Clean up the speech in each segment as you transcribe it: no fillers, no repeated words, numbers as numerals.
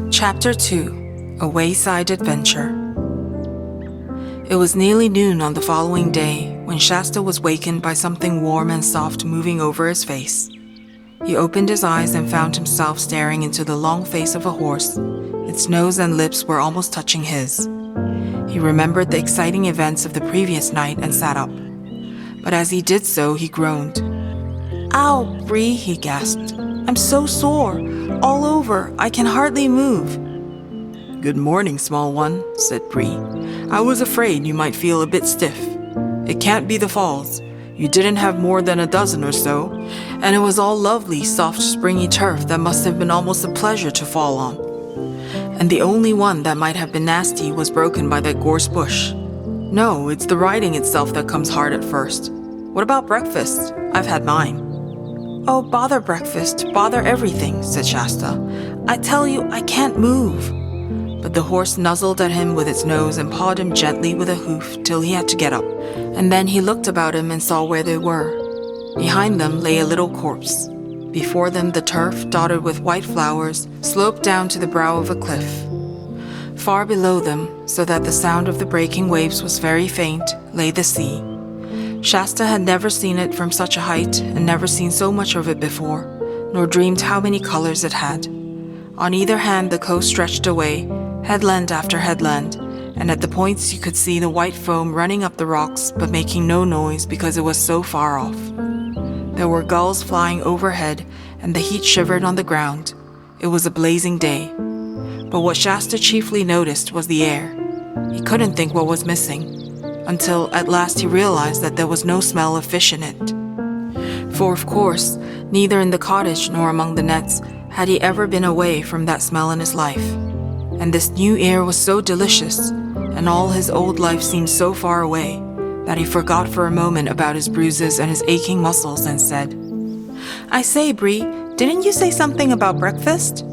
Chapter 2, A Wayside Adventure. It was nearly noon on the following day when Shasta was wakened by something warm and soft moving over his face. He opened his eyes and found himself staring into the long face of a horse. Its nose and lips were almost touching his. He remembered the exciting events of the previous night and sat up. But as he did so, he groaned. "Ow, Bree," he gasped. "I'm so sore. All over. I can hardly move." "Good morning, small one," said Bree. "I was afraid you might feel a bit stiff. It can't be the falls. You didn't have more than a dozen or so, and it was all lovely, soft, springy turf that must have been almost a pleasure to fall on. And the only one that might have been nasty was broken by that gorse bush. No, it's the riding itself that comes hard at first. What about breakfast? I've had mine." "Oh, bother breakfast, bother everything," said Shasta. "I tell you, I can't move." But the horse nuzzled at him with its nose and pawed him gently with a hoof till he had to get up. And then he looked about him and saw where they were. Behind them lay a little corpse. Before them, the turf, dotted with white flowers, sloped down to the brow of a cliff. Far below them, so that the sound of the breaking waves was very faint, lay the sea. Shasta had never seen it from such a height and never seen so much of it before, nor dreamed how many colors it had. On either hand, the coast stretched away, headland after headland, and at the points you could see the white foam running up the rocks but making no noise because it was so far off. There were gulls flying overhead, and the heat shivered on the ground. It was a blazing day. But what Shasta chiefly noticed was the air. He couldn't think what was missing, until at last he realized that there was no smell of fish in it. For of course, neither in the cottage nor among the nets had he ever been away from that smell in his life. And this new air was so delicious, and all his old life seemed so far away, that he forgot for a moment about his bruises and his aching muscles and said, "I say, Bree, didn't you say something about breakfast?"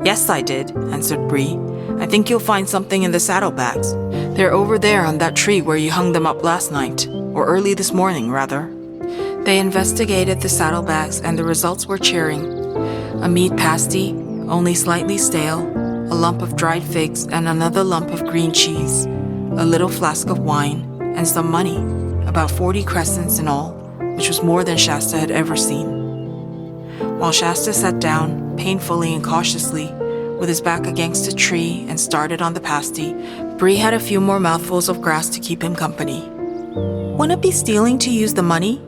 "Yes, I did," answered Bree. "I think you'll find something in the saddlebags. They're over there on that tree where you hung them up last night, or early this morning, rather." They investigated the saddlebags, and the results were cheering. A meat pasty, only slightly stale, a lump of dried figs, and another lump of green cheese, a little flask of wine, and some money, about 40 crescents in all, which was more than Shasta had ever seen. While Shasta sat down, painfully and cautiously, with his back against a tree and started on the pasty, Bree had a few more mouthfuls of grass to keep him company. "Wouldn't it be stealing to use the money?"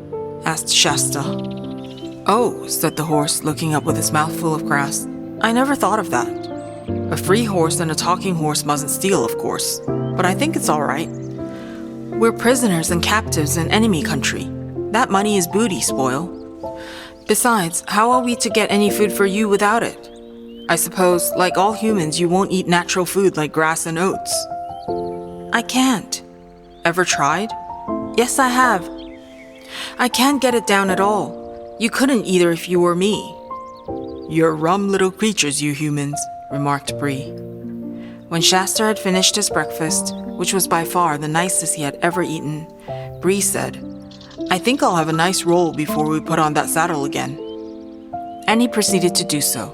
asked Shasta. "Oh," said the horse, looking up with his mouth full of grass. "I never thought of that. A free horse and a talking horse mustn't steal, of course, but I think it's all right. We're prisoners and captives in enemy country. That money is booty, Spoil. Besides, how are we to get any food for you without it? I suppose, like all humans, you won't eat natural food like grass and oats." "I can't." "Ever tried?" "Yes, I have. I can't get it down at all. You couldn't either if you were me." "You're rum little creatures, you humans," remarked Bree. When Shasta had finished his breakfast, which was by far the nicest he had ever eaten, Bree said, "I think I'll have a nice roll before we put on that saddle again." And he proceeded to do so.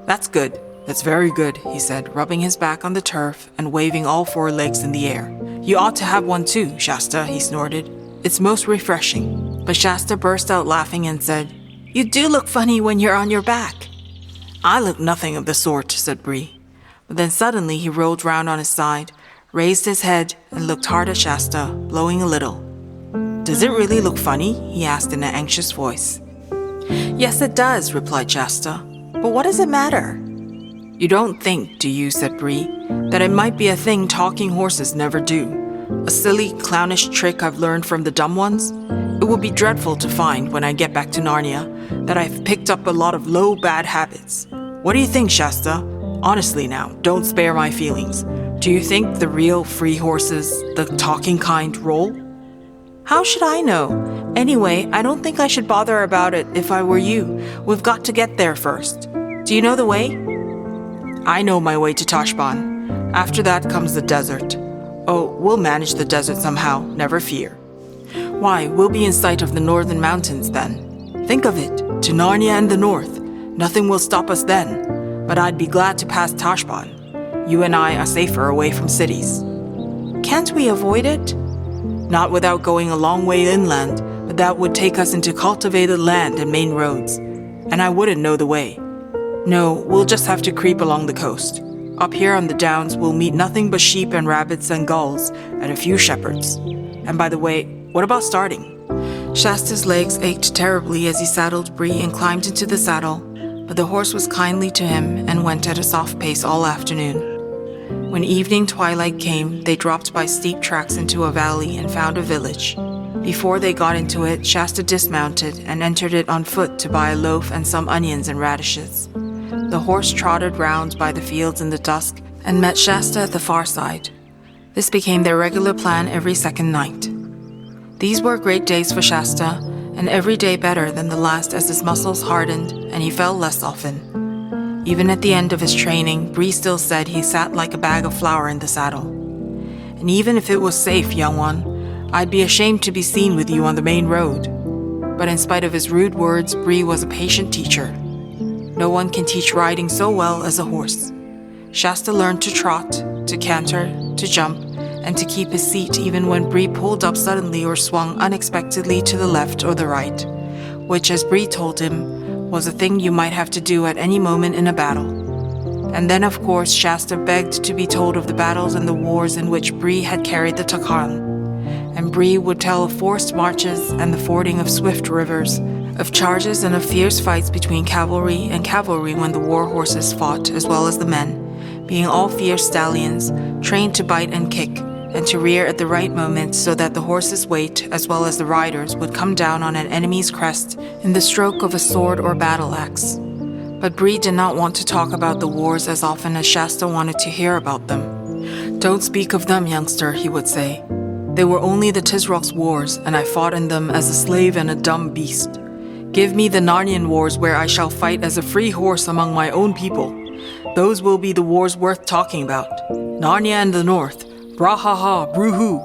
"That's good. That's very good," he said, rubbing his back on the turf and waving all 4 legs in the air. "You ought to have one too, Shasta," he snorted. "It's most refreshing." But Shasta burst out laughing and said, "You do look funny when you're on your back." "I look nothing of the sort," said Bree. But then suddenly he rolled round on his side, raised his head, and looked hard at Shasta, blowing a little. "Does it really look funny?" he asked in an anxious voice. "Yes, it does," replied Shasta. "But what does it matter?" "You don't think, do you," said Bree, "that it might be a thing talking horses never do? A silly, clownish trick I've learned from the dumb ones? It will be dreadful to find, when I get back to Narnia, that I've picked up a lot of low, bad habits. What do you think, Shasta? Honestly now, don't spare my feelings. Do you think the real free horses, the talking kind, roll?" "How should I know? Anyway, I don't think I should bother about it if I were you. We've got to get there first. Do you know the way?" "I know my way to Tashbaan. After that comes the desert. Oh, we'll manage the desert somehow, never fear. Why, we'll be in sight of the northern mountains then. Think of it, to Narnia and the north. Nothing will stop us then. but I'd be glad to pass Tashban. You and I are safer away from cities." "Can't we avoid it?" "Not without going a long way inland, but that would take us into cultivated land and main roads, and I wouldn't know the way. No, we'll just have to creep along the coast. Up here on the downs, we'll meet nothing but sheep and rabbits and gulls and a few shepherds. And by the way, what about starting?" Shasta's legs ached terribly as he saddled Bree and climbed into the saddle, but the horse was kindly to him and went at a soft pace all afternoon. When evening twilight came, they dropped by steep tracks into a valley and found a village. Before they got into it, Shasta dismounted and entered it on foot to buy a loaf and some onions and radishes. The horse trotted round by the fields in the dusk and met Shasta at the far side. This became their regular plan every second night. These were great days for Shasta, and every day better than the last as his muscles hardened and he fell less often. Even at the end of his training, Bree still said he sat like a bag of flour in the saddle. "And even if it was safe, young one, I'd be ashamed to be seen with you on the main road." But in spite of his rude words, Bree was a patient teacher. No one can teach riding so well as a horse. Shasta learned to trot, to canter, to jump, and to keep his seat even when Bree pulled up suddenly or swung unexpectedly to the left or the right, which, as Bree told him, was a thing you might have to do at any moment in a battle. And then, of course, Shasta begged to be told of the battles and the wars in which Bree had carried the Takhan. And Bree would tell of forced marches and the fording of swift rivers, of charges and of fierce fights between cavalry and cavalry when the war horses fought as well as the men, being all fierce stallions, trained to bite and kick, and to rear at the right moment so that the horse's weight, as well as the rider's, would come down on an enemy's crest in the stroke of a sword or battle axe. But Bree did not want to talk about the wars as often as Shasta wanted to hear about them. "Don't speak of them, youngster," he would say. "They were only the Tisrock's wars, and I fought in them as a slave and a dumb beast. Give me the Narnian wars where I shall fight as a free horse among my own people. Those will be the wars worth talking about. Narnia and the North. Brahaha, Bruhu."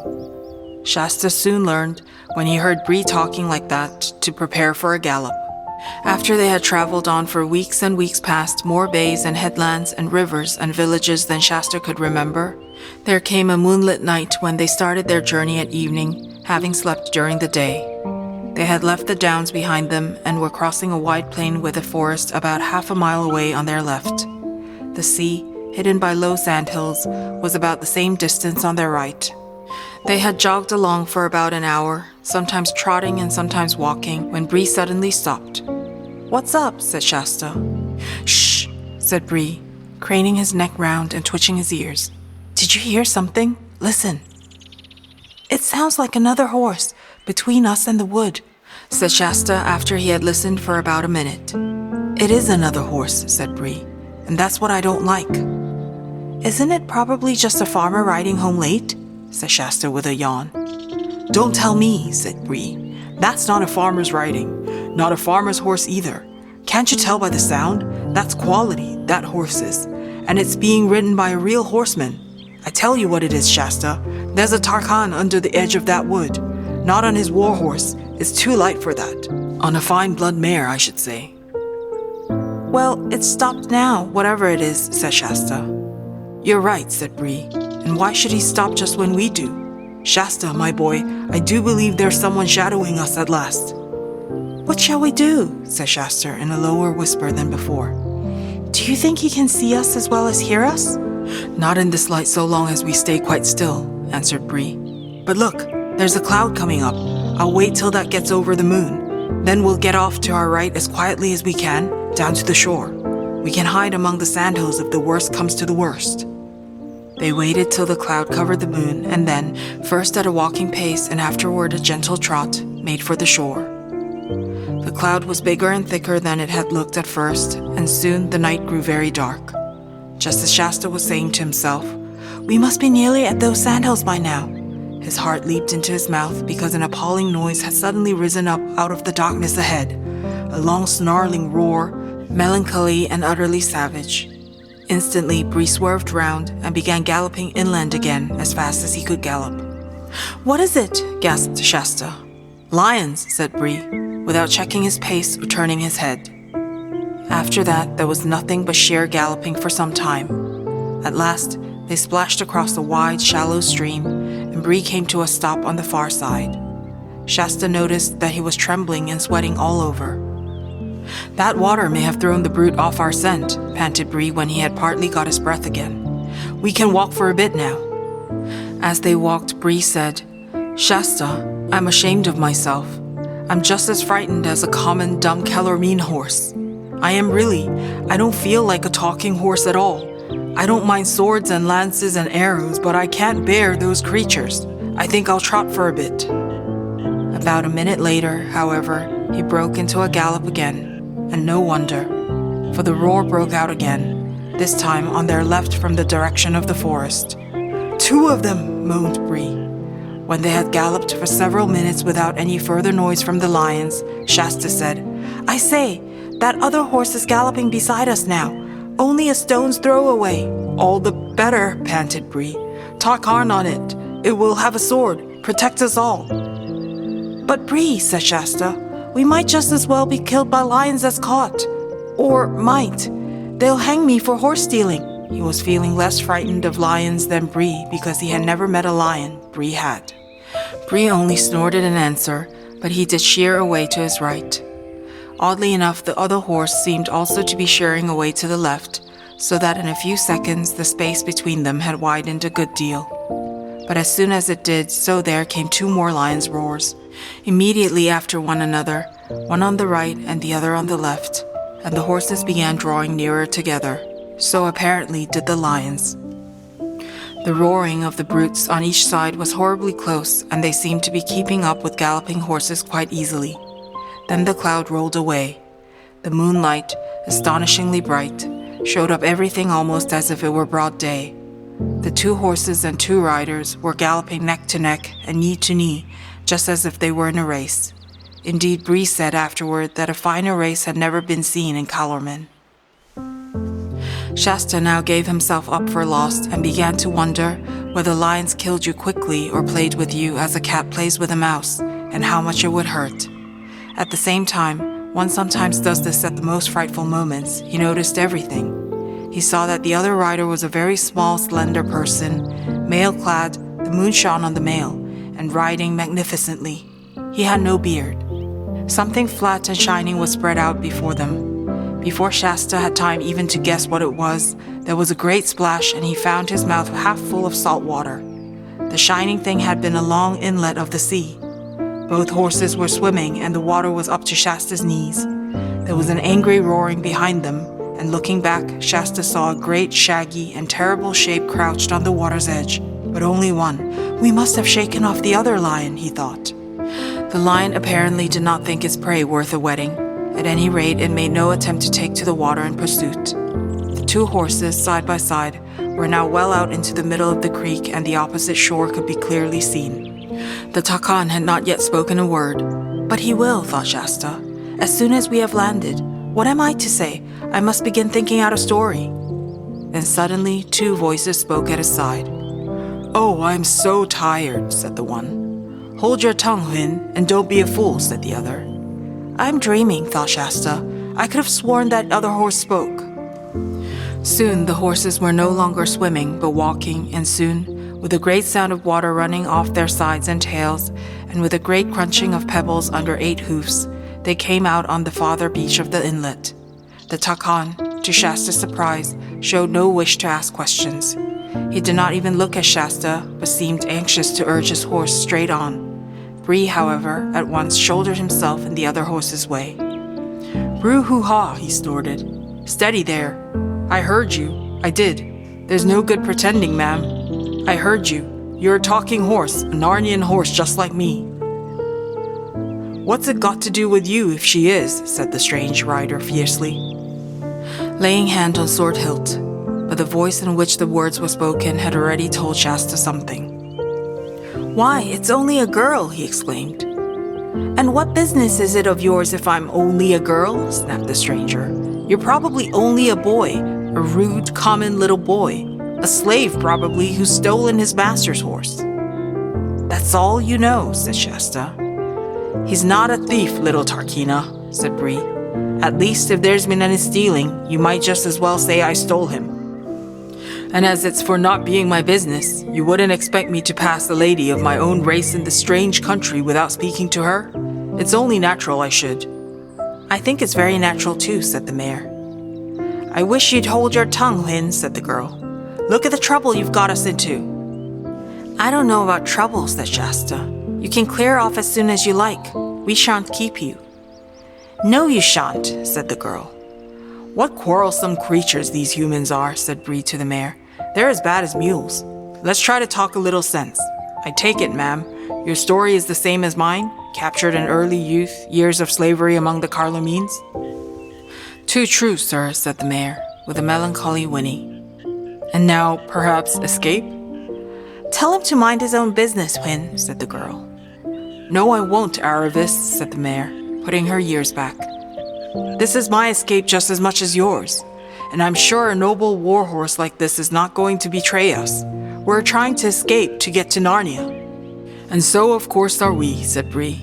Shasta soon learned, when he heard Bree talking like that, to prepare for a gallop. After they had traveled on for weeks and weeks past more bays and headlands and rivers and villages than Shasta could remember, there came a moonlit night when they started their journey at evening, having slept during the day. They had left the downs behind them and were crossing a wide plain with a forest about half a mile away on their left. The sea, hidden by low sandhills, was about the same distance on their right. They had jogged along for about an hour, sometimes trotting and sometimes walking, when Bree suddenly stopped. "What's up?" said Shasta. "Shh," said Bree, craning his neck round and twitching his ears. "Did you hear something? Listen." "It sounds like another horse, between us and the wood," said Shasta after he had listened for about a minute. "It is another horse," said Bree, "and that's what I don't like." "Isn't it probably just a farmer riding home late?" said Shasta with a yawn. "Don't tell me," said Bree. "That's not a farmer's riding. Not a farmer's horse either. Can't you tell by the sound? That's quality, that horse is. And it's being ridden by a real horseman. I tell you what it is, Shasta. There's a Tarkhan under the edge of that wood. Not on his war horse. It's too light for that. On a fine blood mare, I should say." "Well, it's stopped now, whatever it is," said Shasta. "You're right," said Bree. "And why should he stop just when we do? Shasta, my boy, I do believe there's someone shadowing us at last." "What shall we do?" said Shasta in a lower whisper than before. "Do you think he can see us as well as hear us?" "Not in this light so long as we stay quite still," answered Bree. "But look, there's a cloud coming up. I'll wait till that gets over the moon. Then we'll get off to our right as quietly as we can, down to the shore. We can hide among the sandhills if the worst comes to the worst." They waited till the cloud covered the moon, and then, first at a walking pace and afterward a gentle trot, made for the shore. The cloud was bigger and thicker than it had looked at first, and soon the night grew very dark. Just as Shasta was saying to himself, "We must be nearly at those sandhills by now," his heart leaped into his mouth because an appalling noise had suddenly risen up out of the darkness ahead, a long snarling roar, melancholy and utterly savage. Instantly, Bree swerved round and began galloping inland again as fast as he could gallop. "What is it?" gasped Shasta. "Lions," said Bree, without checking his pace or turning his head. After that, there was nothing but sheer galloping for some time. At last, they splashed across the wide, shallow stream, and Bree came to a stop on the far side. Shasta noticed that he was trembling and sweating all over. "That water may have thrown the brute off our scent," panted Bree when he had partly got his breath again. "We can walk for a bit now." As they walked, Bree said, "Shasta, I'm ashamed of myself. I'm just as frightened as a common dumb Kellermean horse. I am really. I don't feel like a talking horse at all. I don't mind swords and lances and arrows, but I can't bear those creatures. I think I'll trot for a bit." About a minute later, however, he broke into a gallop again, and no wonder, for the roar broke out again, this time on their left from the direction of the forest. "Two of them," moaned Bree. When they had galloped for several minutes without any further noise from the lions, Shasta said, "I say, that other horse is galloping beside us now, only a stone's throw away." "All the better," panted Bree. "Talk hard on it. It will have a sword, protect us all." "But Bree," said Shasta, "we might just as well be killed by lions as caught. Or might. They'll hang me for horse stealing." He was feeling less frightened of lions than Bree because he had never met a lion. Bree had. Bree only snorted an answer, but he did sheer away to his right. Oddly enough, the other horse seemed also to be shearing away to the left, so that in a few seconds the space between them had widened a good deal. But as soon as it did, so there came two more lions' roars, immediately after one another, one on the right and the other on the left, and the horses began drawing nearer together. So apparently did the lions. The roaring of the brutes on each side was horribly close, and they seemed to be keeping up with galloping horses quite easily. Then the cloud rolled away. The moonlight, astonishingly bright, showed up everything almost as if it were broad day. The two horses and two riders were galloping neck to neck and knee to knee, just as if they were in a race. Indeed, Bree said afterward that a finer race had never been seen in Calormen. Shasta now gave himself up for lost and began to wonder whether lions killed you quickly or played with you as a cat plays with a mouse, and how much it would hurt. At the same time, one sometimes does this at the most frightful moments. He noticed everything. He saw that the other rider was a very small, slender person, mail-clad, the moon shone on the male, and riding magnificently. He had no beard. Something flat and shining was spread out before them. Before Shasta had time even to guess what it was, there was a great splash and he found his mouth half full of salt water. The shining thing had been a long inlet of the sea. Both horses were swimming and the water was up to Shasta's knees. There was an angry roaring behind them, and looking back, Shasta saw a great, shaggy, and terrible shape crouched on the water's edge, but only one. "We must have shaken off the other lion," he thought. The lion apparently did not think its prey worth a wetting. At any rate, it made no attempt to take to the water in pursuit. The two horses, side by side, were now well out into the middle of the creek, and the opposite shore could be clearly seen. The Takan had not yet spoken a word. "But he will," thought Shasta, "as soon as we have landed. What am I to say? I must begin thinking out a story." Then suddenly, two voices spoke at his side. "Oh, I'm so tired," said the one. "Hold your tongue, Huynh, and don't be a fool," said the other. "I'm dreaming," thought Shasta. "I could have sworn that other horse spoke." Soon the horses were no longer swimming, but walking, and soon, with a great sound of water running off their sides and tails, and with a great crunching of pebbles under 8 hoofs, they came out on the farther beach of the inlet. The Takan, to Shasta's surprise, showed no wish to ask questions. He did not even look at Shasta, but seemed anxious to urge his horse straight on. Bree, however, at once shouldered himself in the other horse's way. "Bru-hoo-ha," he snorted. "Steady there. I heard you. I did. There's no good pretending, ma'am. I heard you. You're a talking horse, a Narnian horse just like me." "What's it got to do with you if she is?" said the strange rider fiercely, laying hand on sword hilt, but the voice in which the words were spoken had already told Shasta something. "Why, it's only a girl," he exclaimed. "And what business is it of yours if I'm only a girl?" snapped the stranger. "You're probably only a boy, a rude, common little boy, a slave probably who's stolen his master's horse." "That's all you know," said Shasta. "He's not a thief, little Tarkina," said Bree. At least if there's been any stealing, you might just as well say I stole him. And as it's for not being my business, you wouldn't expect me to pass a lady of my own race in this strange country without speaking to her? It's only natural I should." "I think it's very natural too," said the mayor. "I wish you'd hold your tongue, Huynh," said the girl. "Look at the trouble you've got us into." "I don't know about trouble," said Shasta. "You can clear off as soon as you like. We shan't keep you." "No, you shan't," said the girl. "What quarrelsome creatures these humans are," said Bree to the mayor. "They're as bad as mules. Let's try to talk a little sense. I take it, ma'am, your story is the same as mine? Captured in early youth, years of slavery among the Carlomenes?" "Too true, sir," said the mayor, with a melancholy whinny. "And now, perhaps, escape?" "Tell him to mind his own business, Huynh," said the girl. "No, I won't, Aravis," said the mayor, putting her years back. "This is my escape just as much as yours. And I'm sure a noble warhorse like this is not going to betray us. We're trying to escape to get to Narnia." "And so, of course, are we," said Bree.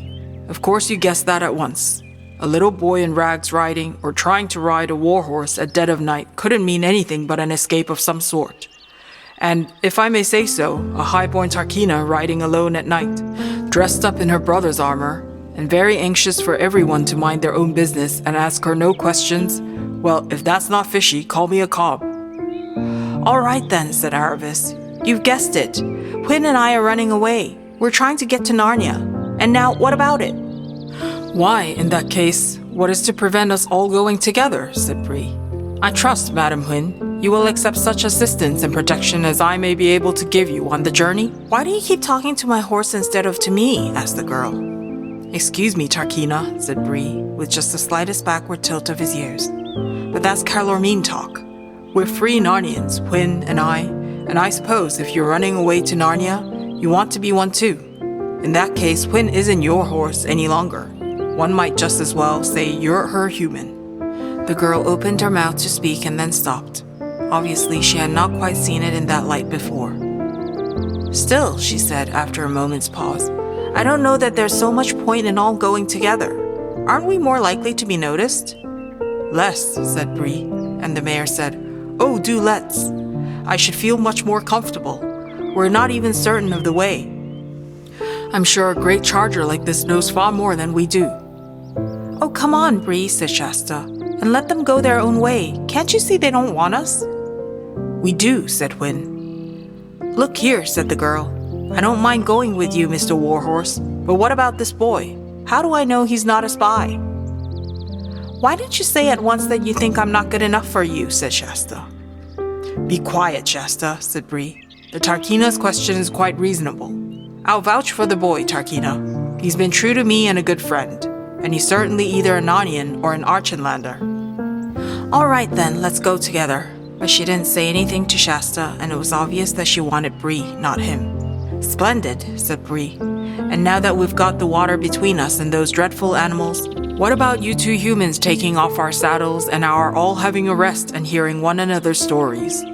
"Of course you guessed that at once. A little boy in rags riding, or trying to ride a warhorse at dead of night couldn't mean anything but an escape of some sort. And, if I may say so, a highborn Tarkina riding alone at night, dressed up in her brother's armor, and very anxious for everyone to mind their own business and ask her no questions, well, if that's not fishy, call me a cob." "All right then," said Aravis. "You've guessed it. Huynh and I are running away. We're trying to get to Narnia. And now, what about it?" "Why, in that case, what is to prevent us all going together?" said Bree. "I trust, Madam Huynh, you will accept such assistance and protection as I may be able to give you on the journey." "Why do you keep talking to my horse instead of to me?" asked the girl. "Excuse me, Tarkina," said Bree, with just the slightest backward tilt of his ears. "But that's Carlormene talk. We're free Narnians, Huynh and I suppose if you're running away to Narnia, you want to be one too. In that case, Huynh isn't your horse any longer. One might just as well say you're her human." The girl opened her mouth to speak and then stopped. Obviously, she had not quite seen it in that light before. "Still," she said after a moment's pause, "I don't know that there's so much point in all going together. Aren't we more likely to be noticed?" "Less," said Bree, and the mayor said, "Oh, do let's. I should feel much more comfortable. We're not even certain of the way. I'm sure a great charger like this knows far more than we do." "Oh, come on, Bree," said Shasta, "and let them go their own way. Can't you see they don't want us?" "We do," said Huynh. "Look here," said the girl. "I don't mind going with you, Mr. Warhorse, but what about this boy? How do I know he's not a spy?" "Why didn't you say at once that you think I'm not good enough for you?" said Shasta. "Be quiet, Shasta," said Bree. "The Tarkina's question is quite reasonable. I'll vouch for the boy, Tarkina. He's been true to me and a good friend, and he's certainly either a Narnian or an Archenlander." "All right then, let's go together." But she didn't say anything to Shasta, and it was obvious that she wanted Bree, not him. "Splendid," said Bree. "And now that we've got the water between us and those dreadful animals, what about you two humans taking off our saddles and our all having a rest and hearing one another's stories?"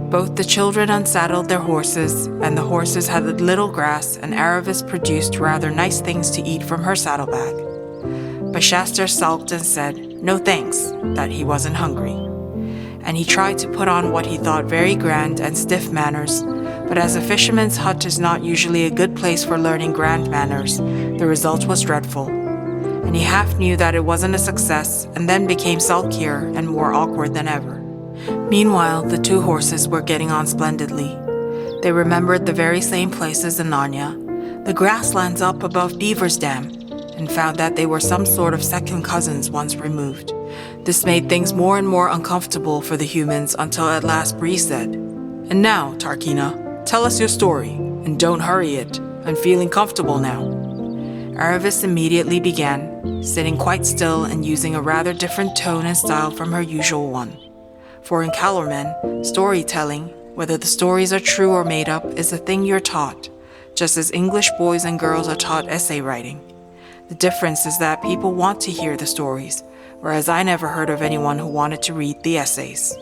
Both the children unsaddled their horses, and the horses had a little grass, and Aravis produced rather nice things to eat from her saddlebag. But Shasta sulked and said, no thanks, that he wasn't hungry. And he tried to put on what he thought very grand and stiff manners, but as a fisherman's hut is not usually a good place for learning grand manners, the result was dreadful. And he half knew that it wasn't a success, and then became sulkier and more awkward than ever. Meanwhile, the two horses were getting on splendidly. They remembered the very same places in Narnia, the grasslands up above Beaver's Dam, and found that they were some sort of second cousins once removed. This made things more and more uncomfortable for the humans until at last Bree said, "And now, Tarkina, tell us your story, and don't hurry it. I'm feeling comfortable now." Aravis immediately began, sitting quite still and using a rather different tone and style from her usual one. For in Calormen, storytelling, whether the stories are true or made up, is a thing you're taught, just as English boys and girls are taught essay writing. The difference is that people want to hear the stories, whereas I never heard of anyone who wanted to read the essays.